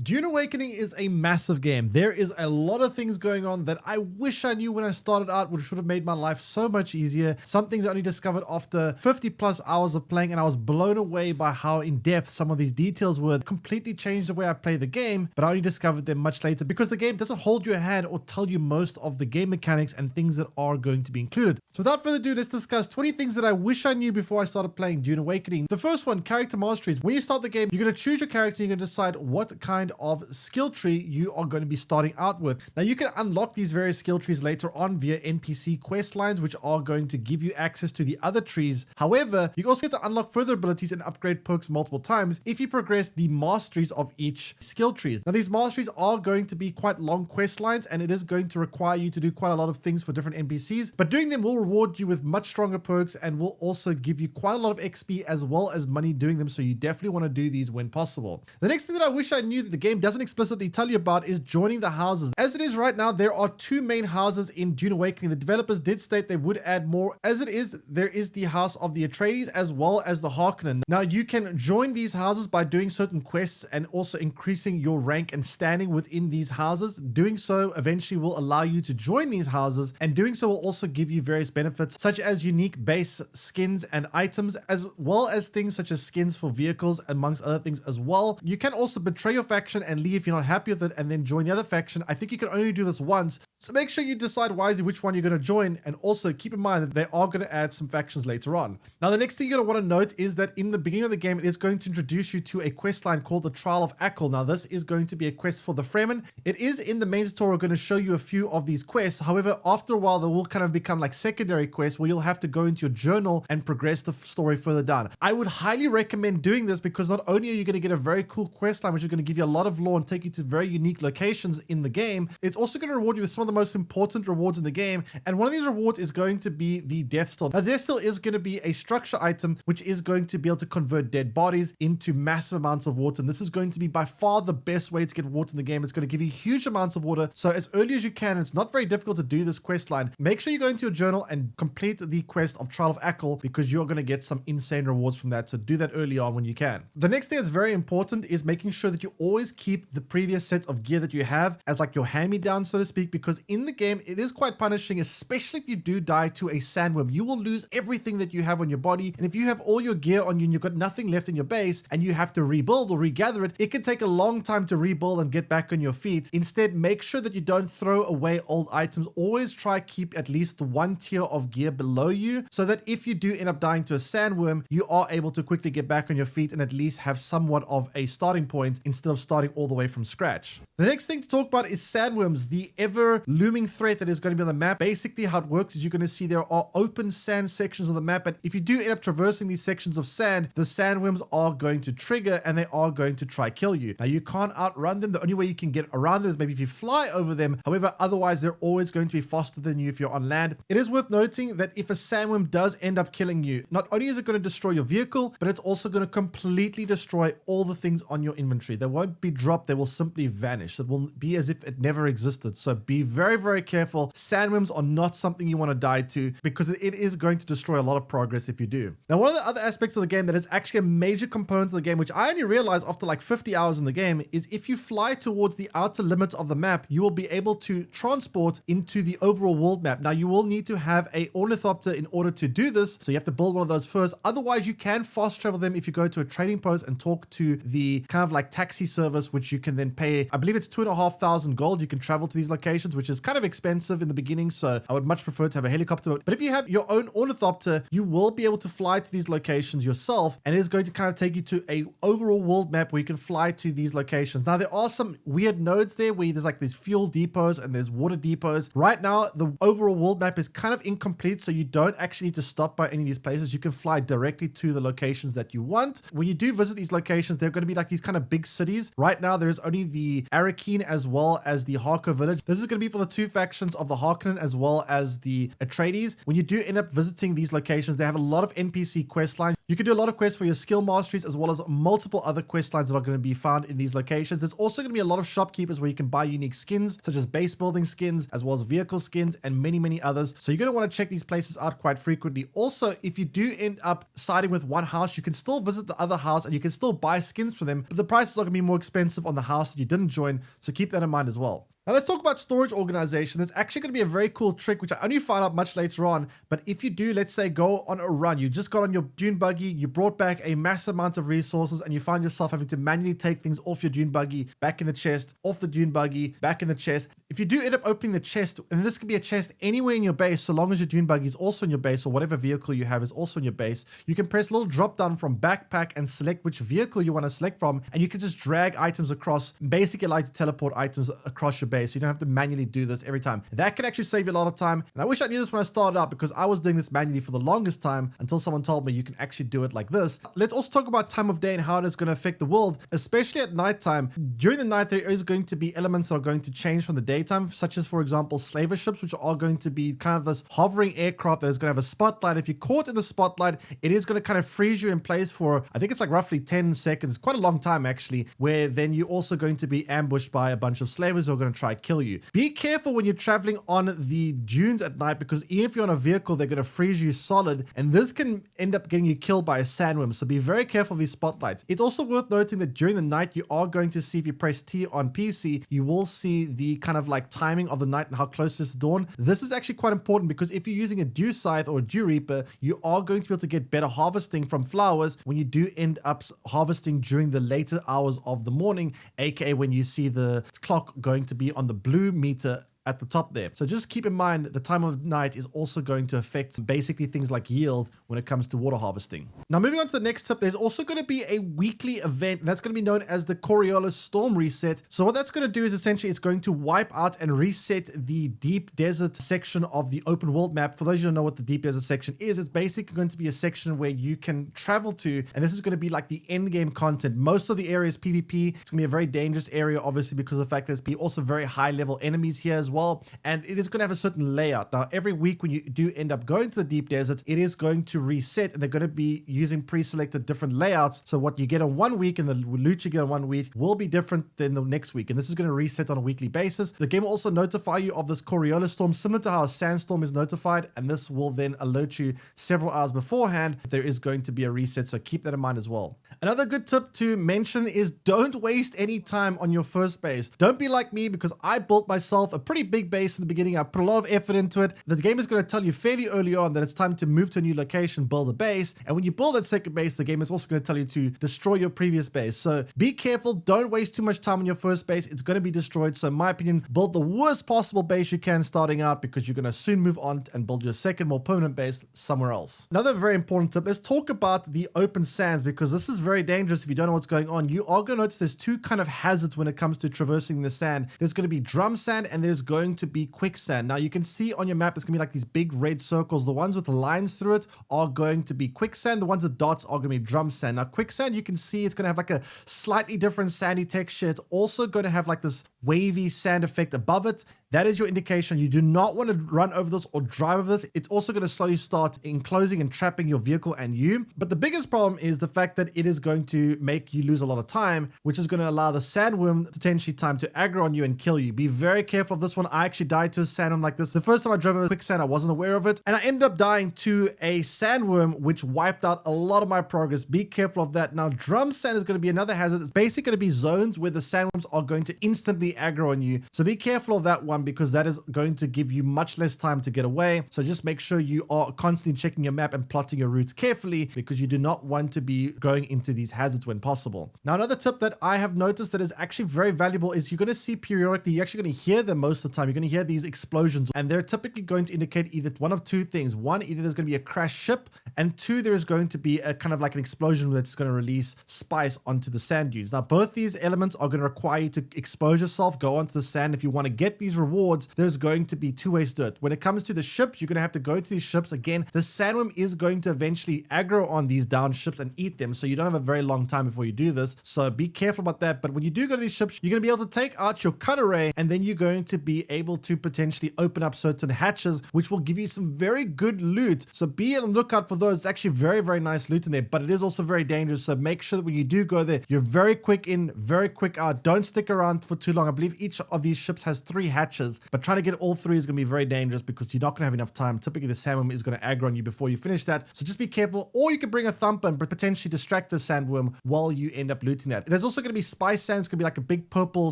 Dune Awakening is a massive game. There is a lot of things going on that I wish I knew when I started out, which would have made my life so much easier. Some things I only discovered after 50 plus hours of playing, and I was blown away by how in depth some of these details were. Completely changed the way I play the game, but I only discovered them much later because the game doesn't hold your hand or tell you most of the game mechanics and things that are going to be included. So without further ado, let's discuss 20 things that I wish I knew before I started playing Dune Awakening. The first one, character masteries. When you start the game, you're going to choose your character, you're going to decide what kind of skill tree you are going to be starting out with. Now you can unlock these various skill trees later on via NPC quest lines, which are going to give you access to the other trees. However, you also get to unlock further abilities and upgrade perks multiple times if you progress the masteries of each skill trees. Now these masteries are going to be quite long quest lines, and it is going to require you to do quite a lot of things for different NPCs, but doing them will reward you with much stronger perks and will also give you quite a lot of XP as well as money doing them, so you definitely want to do these when possible. The next thing that I wish I knew that the game doesn't explicitly tell you about is joining the houses. As it is right now, there are two main houses in Dune Awakening. The developers did state they would add more. As it is, there is the house of the Atreides as well as the Harkonnen. Now you can join these houses by doing certain quests and also increasing your rank and standing within these houses. Doing so eventually will allow you to join these houses, and doing so will also give you various benefits such as unique base skins and items, as well as things such as skins for vehicles, amongst other things as well. You can also betray your faction and leave if you're not happy with it and then join the other faction. I think you can only do this once, so make sure you decide wisely which one you're going to join, and also keep in mind that they are going to add some factions later on. Now the next thing you're going to want to note is that in the beginning of the game, it is going to introduce you to a quest line called the Trial of Ackle. Now this is going to be a quest for the Fremen. It is in the main tutorial going to show you a few of these quests. However, after a while, they will kind of become like secondary quests where you'll have to go into your journal and progress the story further down. I would highly recommend doing this because not only are you going to get a very cool quest line, which is going to give you a lot of lore and take you to very unique locations in the game, it's also going to reward you with some of the most important rewards in the game. And one of these rewards is going to be the Death Still. Now, Death Still is going to be a structure item, which is going to be able to convert dead bodies into massive amounts of water. And this is going to be by far the best way to get water in the game. It's going to give you huge amounts of water. So as early as you can, it's not very difficult to do this quest line. Make sure you go into your journal and complete the quest of Trial of Ackle, because you're going to get some insane rewards from that. So do that early on when you can. The next thing that's very important is making sure that you always keep the previous set of gear that you have as like your hand-me-down, so to speak, because in the game, it is quite punishing, especially if you do die to a sandworm. You will lose everything that you have on your body. And if you have all your gear on you and you've got nothing left in your base and you have to rebuild or regather it, it can take a long time to rebuild and get back on your feet. Instead, make sure that you don't throw away old items. Always try keep at least one tier of gear below you, so that if you do end up dying to a sandworm, you are able to quickly get back on your feet and at least have somewhat of a starting point instead of starting all the way from scratch. The next thing to talk about is sandworms, the ever looming threat that is going to be on the map. Basically, how it works is you're going to see there are open sand sections of the map, and if you do end up traversing these sections of sand, the sandworms are going to trigger and they are going to try kill you. Now, you can't outrun them. The only way you can get around them is maybe if you fly over them. However, otherwise, they're always going to be faster than you if you're on land. It is worth noting that if a sandworm does end up killing you, not only is it going to destroy your vehicle, but it's also going to completely destroy all the things on your inventory. They won't be dropped. They will simply vanish. It will be as if it never existed. So be very, very careful. Sandworms are not something you want to die to, because it is going to destroy a lot of progress if you do. Now, one of the other aspects of the game that is actually a major component of the game, which I only realized after like 50 hours in the game, is if you fly towards the outer limits of the map, you will be able to transport into the overall world map. Now, you will need to have a Ornithopter in order to do this, so you have to build one of those first. Otherwise, you can fast travel them if you go to a trading post and talk to the kind of like taxi service, which you can then pay, I believe it's 2,500 gold. You can travel to these locations, which is kind of expensive in the beginning, so I would much prefer to have a helicopter. But if you have your own Ornithopter, you will be able to fly to these locations yourself, and it is going to kind of take you to a overall world map where you can fly to these locations. Now, there are some weird nodes there where there's like these fuel depots and there's water depots. Right now, the overall world map is kind of incomplete, so you don't actually need to stop by any of these places. You can fly directly to the locations that you want. When you do visit these locations, they're going to be like these kind of big cities. Right now, there's only the Arakeen as well as the Harko village. This is going to be for for the two factions of the Harkonnen as well as the Atreides. When you do end up visiting these locations, they have a lot of NPC quest lines. You can do a lot of quests for your skill masteries as well as multiple other quest lines that are going to be found in these locations. There's also going to be a lot of shopkeepers where you can buy unique skins such as base building skins as well as vehicle skins and many others. So you're going to want to check these places out quite frequently. Also, if you do end up siding with one house, you can still visit the other house and you can still buy skins for them, but the prices are going to be more expensive on the house that you didn't join. So keep that in mind as well. Now let's talk about storage organization. There's actually going to be a very cool trick, which I only found out much later on. But if you do, let's say, go on a run, you just got on your dune buggy, you brought back a massive amount of resources, and you find yourself having to manually take things off your dune buggy, back in the chest, off the dune buggy, back in the chest. If you do end up opening the chest, and this could be a chest anywhere in your base, so long as your dune buggy is also in your base, or whatever vehicle you have is also in your base, you can press a little drop down from backpack and select which vehicle you want to select from, and you can just drag items across, basically allow you to teleport items across your base. So you don't have to manually do this every time. That can actually save you a lot of time. And I wish I knew this when I started out, because I was doing this manually for the longest time until someone told me you can actually do it like this. Let's also talk about time of day and how it is going to affect the world, especially at nighttime. During the night, there is going to be elements that are going to change from the daytime, such as, for example, slaver ships, which are going to be kind of this hovering aircraft that is going to have a spotlight. If you're caught in the spotlight, it is going to kind of freeze you in place for, I think it's like roughly 10 seconds. It's quite a long time actually, where then you're also going to be ambushed by a bunch of slavers who are going to try to kill you. Be careful when you're traveling on the dunes at night, because even if you're on a vehicle, they're going to freeze you solid, and this can end up getting you killed by a sandworm. So be very careful of these spotlights. It's also worth noting that during the night, you are going to see, if you press T on PC, you will see the kind of like timing of the night and how close it is to dawn. This is actually quite important, because if you're using a dew scythe or a dew reaper, you are going to be able to get better harvesting from flowers when you do end up harvesting during the later hours of the morning, aka when you see the clock going to be on the blue meter at the top there. So just keep in mind the time of night is also going to affect basically things like yield when it comes to water harvesting. Now moving on to the next tip, there's also going to be a weekly event, and that's going to be known as the Coriolis Storm Reset. So what that's going to do is essentially it's going to wipe out and reset the deep desert section of the open world map. For those who don't know what the deep desert section is, it's basically going to be a section where you can travel to, and this is going to be like the end game content. Most of the area is PvP. It's going to be a very dangerous area, obviously, because of the fact that there's also very high level enemies here as well. And it is going to have a certain layout. Now, every week when you do end up going to the deep desert, it is going to reset, and they're going to be using pre-selected different layouts. So what you get on one week and the loot you get on one week will be different than the next week. And this is going to reset on a weekly basis. The game will also notify you of this Coriolis storm, similar to how a sandstorm is notified. And this will then alert you several hours beforehand if there is going to be a reset. So keep that in mind as well. Another good tip to mention is don't waste any time on your first base. Don't be like me, because I built myself a pretty big base in the beginning. I put a lot of effort into it. The game is going to tell you fairly early on that it's time to move to a new location, build a base. And when you build that second base, the game is also going to tell you to destroy your previous base. So be careful. Don't waste too much time on your first base. It's going to be destroyed. So in my opinion, build the worst possible base you can starting out, because you're going to soon move on and build your second, more permanent base somewhere else. Another very important tip, let's talk about the open sands, because this is very dangerous if you don't know what's going on. You are going to notice there's two kind of hazards when it comes to traversing the sand. There's going to be drum sand and there's going to be quicksand. Now you can see on your map there's gonna be like these big red circles. The ones with the lines through it are going to be quicksand. The ones with dots are gonna be drum sand. Now quicksand, you can see it's gonna have like a slightly different sandy texture. It's also gonna have like this wavy sand effect above it. That is your indication. You do not want to run over this or drive over this. It's also going to slowly start enclosing and trapping your vehicle and you. But the biggest problem is the fact that it is going to make you lose a lot of time, which is going to allow the sandworm potentially time to aggro on you and kill you. Be very careful of this one. I actually died to a sandworm like this. The first time I drove over quicksand, I wasn't aware of it. And I ended up dying to a sandworm, which wiped out a lot of my progress. Be careful of that. Now, drum sand is going to be another hazard. It's basically going to be zones where the sandworms are going to instantly aggro on you. So be careful of that one, because that is going to give you much less time to get away. So just make sure you are constantly checking your map and plotting your routes carefully, because you do not want to be going into these hazards when possible. Now, another tip that I have noticed that is actually very valuable is you're going to see periodically, you're actually going to hear them most of the time. You're going to hear these explosions, and they're typically going to indicate either one of two things. One, either there's going to be a crashed ship, and two, there is going to be a kind of like an explosion that's going to release spice onto the sand dunes. Now, both these elements are going to require you to expose yourself yourself, go onto the sand. If you want to get these rewards, there's going to be two ways to do it. When it comes to the ships, you're going to have to go to these ships. Again, the sandworm is going to eventually aggro on these down ships and eat them. So you don't have a very long time before you do this. So be careful about that. But when you do go to these ships, you're going to be able to take out your cut array, and then you're going to be able to potentially open up certain hatches, which will give you some very good loot. So be on the lookout for those. It's actually very, very nice loot in there, but it is also very dangerous. So make sure that when you do go there, you're very quick in, very quick out. Don't stick around for too long. I believe each of these ships has 3 hatches, but trying to get all 3 is going to be very dangerous because you're not going to have enough time. Typically, the sandworm is going to aggro on you before you finish that. So just be careful, or you can bring a thumper and potentially distract the sandworm while you end up looting that. There's also going to be spice sand. It's going to be like a big purple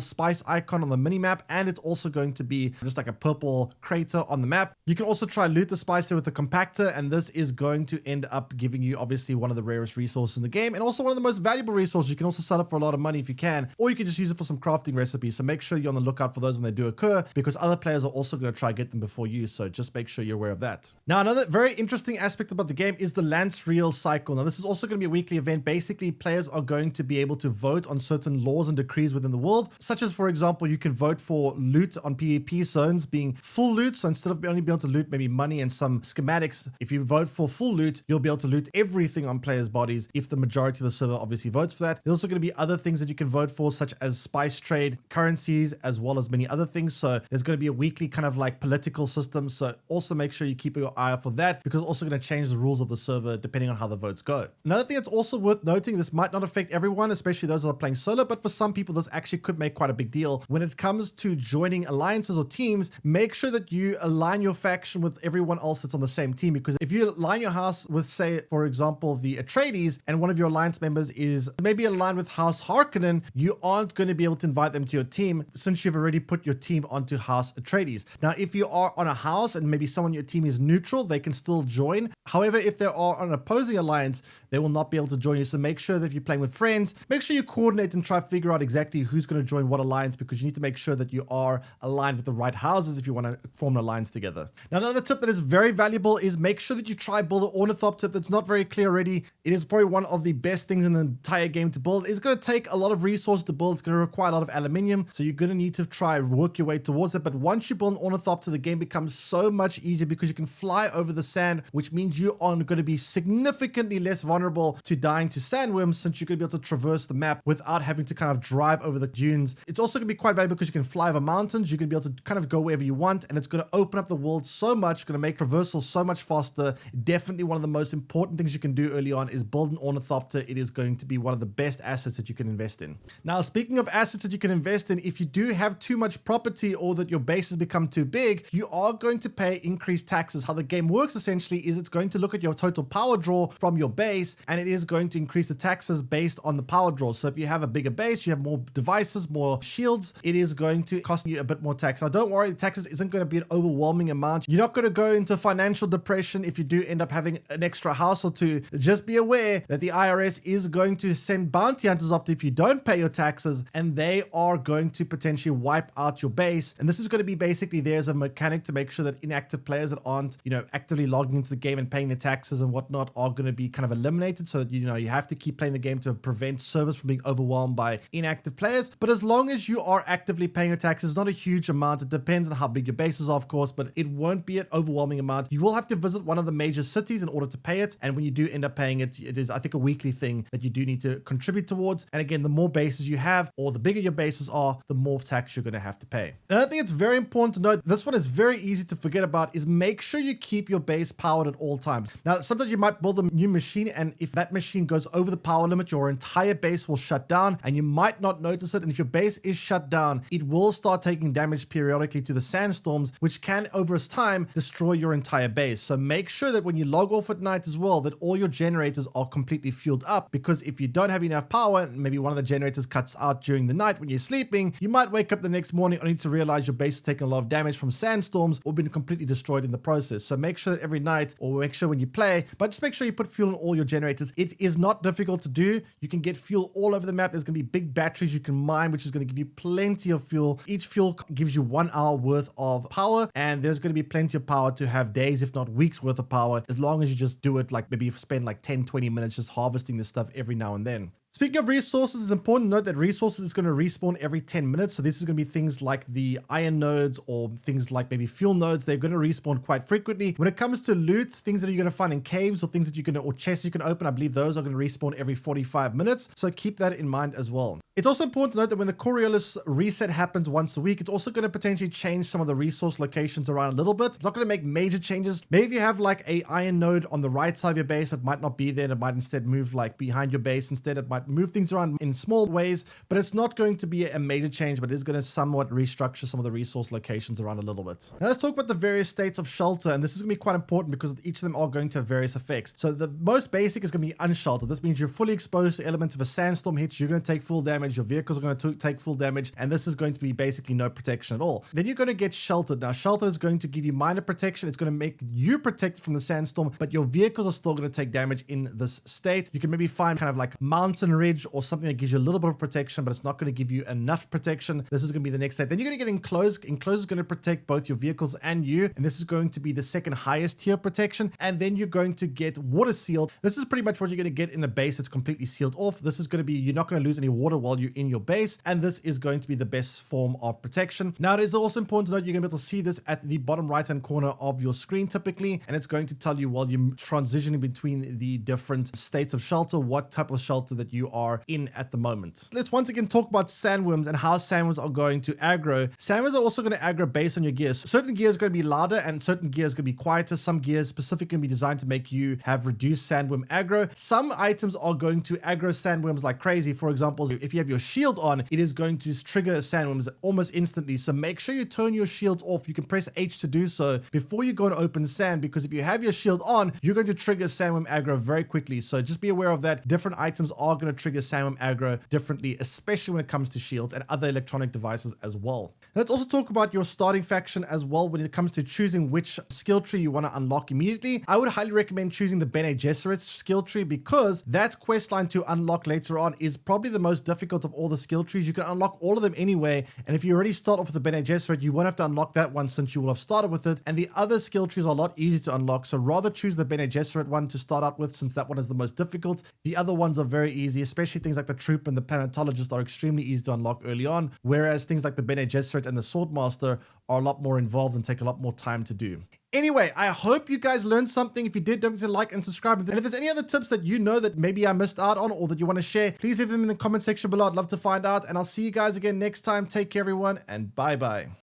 spice icon on the mini map, and it's also going to be just like a purple crater on the map. You can also try loot the spice there with the compactor, and this is going to end up giving you obviously one of the rarest resources in the game, and also one of the most valuable resources. You can also sell it for a lot of money if you can, or you can just use it for some crafting recipes. So make sure you're on the lookout for those when they do occur, because other players are also going to try to get them before you. So just make sure you're aware of that. Now, another very interesting aspect about the game is the Lance Reel cycle. Now, this is also going to be a weekly event. Basically, players are going to be able to vote on certain laws and decrees within the world, such as, for example, you can vote for loot on PvP zones being full loot. So instead of only being able to loot maybe money and some schematics, if you vote for full loot, you'll be able to loot everything on players' bodies if the majority of the server obviously votes for that. There's also going to be other things that you can vote for, such as spice trade, currencies, as well as many other things. So there's going to be a weekly kind of like political system. So also make sure you keep your eye out for that, because it's also going to change the rules of the server depending on how the votes go. Another thing that's also worth noting, this might not affect everyone, especially those that are playing solo, but for some people, this actually could make quite a big deal. When it comes to joining alliances or teams, make sure that you align your faction with everyone else that's on the same team, because if you align your house with, say, for example, the Atreides, and one of your alliance members is maybe aligned with House Harkonnen, you aren't going to be able to invite them to your team since you've already put your team onto House Atreides. Now, if you are on a house and maybe someone on your team is neutral, they can still join. However, if they are on an opposing alliance, they will not be able to join you. So make sure that if you're playing with friends, make sure you coordinate and try to figure out exactly who's going to join what alliance, because you need to make sure that you are aligned with the right houses if you want to form an alliance together. Now, another tip that is very valuable is make sure that you try build an Ornithopter. That's not very clear already. It is probably one of the best things in the entire game to build. It's going to take a lot of resources to build. It's going to require a lot of aluminium. So you're going to need to try work your way towards it. But once you build an Ornithopter, the game becomes so much easier because you can fly over the sand, which means you are going to be significantly less vulnerable to dying to sandworms, since you're going to be able to traverse the map without having to kind of drive over the dunes. It's also going to be quite valuable because you can fly over mountains. You're going to be able to kind of go wherever you want, and it's going to open up the world so much, going to make traversal so much faster. Definitely one of the most important things you can do early on is build an Ornithopter. It is going to be one of the best assets that you can invest in. Now, speaking of assets that you can invest in, if you do have too much property or that your base has become too big, you are going to pay increased taxes. How the game works essentially is it's going to look at your total power draw from your base, and it is going to increase the taxes based on the power draw. So if you have a bigger base, you have more devices, more shields, it is going to cost you a bit more tax. Now, don't worry, the taxes isn't going to be an overwhelming amount. You're not going to go into financial depression if you do end up having an extra house or two. Just be aware that the IRS is going to send bounty hunters after if you don't pay your taxes, and they are going to potentially wipe out your base. And this is going to be basically there as a mechanic to make sure that inactive players that aren't, actively logging into the game and paying their taxes and whatnot are going to be kind of eliminated, so that, you have to keep playing the game to prevent servers from being overwhelmed by inactive players. But as long as you are actively paying your taxes, not a huge amount. It depends on how big your bases are, of course, but it won't be an overwhelming amount. You will have to visit one of the major cities in order to pay it. And when you do end up paying it, it is, I think, a weekly thing that you do need to contribute towards. And again, the more bases you have, or the bigger your bases are, the more tax you're going to have to pay. Another thing that's very important to note, this one is very easy to forget about, is make sure you keep your base powered at all times. Now, sometimes you might build a new machine, and if that machine goes over the power limit, your entire base will shut down, and you might not notice it. And if your base is shut down, it will start taking damage periodically to the sandstorms, which can, over time, destroy your entire base. So make sure that when you log off at night as well, that all your generators are completely fueled up, because if you don't have enough power, maybe one of the generators cuts out during the night when you're sleeping, you might wake up the next morning only to realize your base has taken a lot of damage from sandstorms or been completely destroyed in the process. So make sure that every night, or make sure when you play, but just make sure you put fuel in all your generators. It is not difficult to do. You can get fuel all over the map. There's going to be big batteries you can mine, which is going to give you plenty of fuel. Each fuel gives you 1 hour worth of power, and there's going to be plenty of power to have days, if not weeks worth of power, as long as you just do it, like maybe spend like 10-20 minutes just harvesting this stuff every now and then. Speaking of resources, it's important to note that resources is going to respawn every 10 minutes. So this is going to be things like the iron nodes or things like maybe fuel nodes. They're going to respawn quite frequently. When it comes to loot, things that you're going to find in caves or things that you're going to, or chests you can open, I believe those are going to respawn every 45 minutes. So keep that in mind as well. It's also important to note that when the Coriolis reset happens once a week, it's also going to potentially change some of the resource locations around a little bit. It's not going to make major changes. Maybe if you have like a iron node on the right side of your base, it might not be there. It might instead move like behind your base. Instead, it might move things around in small ways, but it's not going to be a major change, but it is going to somewhat restructure some of the resource locations around a little bit. Now let's talk about the various states of shelter, and this is going to be quite important because each of them are going to have various effects. So the most basic is going to be unsheltered. This means you're fully exposed to elements. If a sandstorm hits, you're going to take full damage. Your vehicles are going to take full damage, and this is going to be basically no protection at all. Then you're going to get sheltered. Now shelter is going to give you minor protection. It's going to make you protected from the sandstorm, but your vehicles are still going to take damage in this state. You can maybe find kind of like mountain ridge or something that gives you a little bit of protection, but it's not going to give you enough protection. This is going to be the next state. Then you're going to get enclosed. Enclosed is going to protect both your vehicles and you, and this is going to be the second highest tier of protection. And then you're going to get water sealed. This is pretty much what you're going to get in a base that's completely sealed off. This is going to be, you're not going to lose any water while you're in your base, and this is going to be the best form of protection. Now it is also important to note you're going to be able to see this at the bottom right hand corner of your screen typically, and it's going to tell you while you're transitioning between the different states of shelter what type of shelter that you are in at the moment. Let's once again talk about sandworms and how sandworms are going to aggro. Sandworms are also going to aggro based on your gears. Certain gears are going to be louder and certain gears are going to be quieter. Some gears specifically can be designed to make you have reduced sandworm aggro. Some items are going to aggro sandworms like crazy. For example, if you have your shield on, it is going to trigger sandworms almost instantly. So make sure you turn your shields off. You can press H to do so before you go to open sand, because if you have your shield on, you're going to trigger sandworm aggro very quickly. So just be aware of that. Different items are going to trigger sandworm aggro differently, especially when it comes to shields and other electronic devices as well. Let's also talk about your starting faction as well when it comes to choosing which skill tree you want to unlock immediately. I would highly recommend choosing the Bene Gesserit skill tree because that quest line to unlock later on is probably the most difficult of all the skill trees. You can unlock all of them anyway, and if you already start off with the Bene Gesserit, you won't have to unlock that one since you will have started with it, and the other skill trees are a lot easier to unlock, so rather choose the Bene Gesserit one to start out with since that one is the most difficult. The other ones are very easy, especially things like the Troop and the Planetologist are extremely easy to unlock early on, whereas things like the Bene Gesserit and the Swordmaster are a lot more involved and take a lot more time to do. Anyway, I hope you guys learned something. If you did, don't forget to like and subscribe. And if there's any other tips that you know that maybe I missed out on or that you want to share, please leave them in the comment section below. I'd love to find out. And I'll see you guys again next time. Take care, everyone, and bye-bye.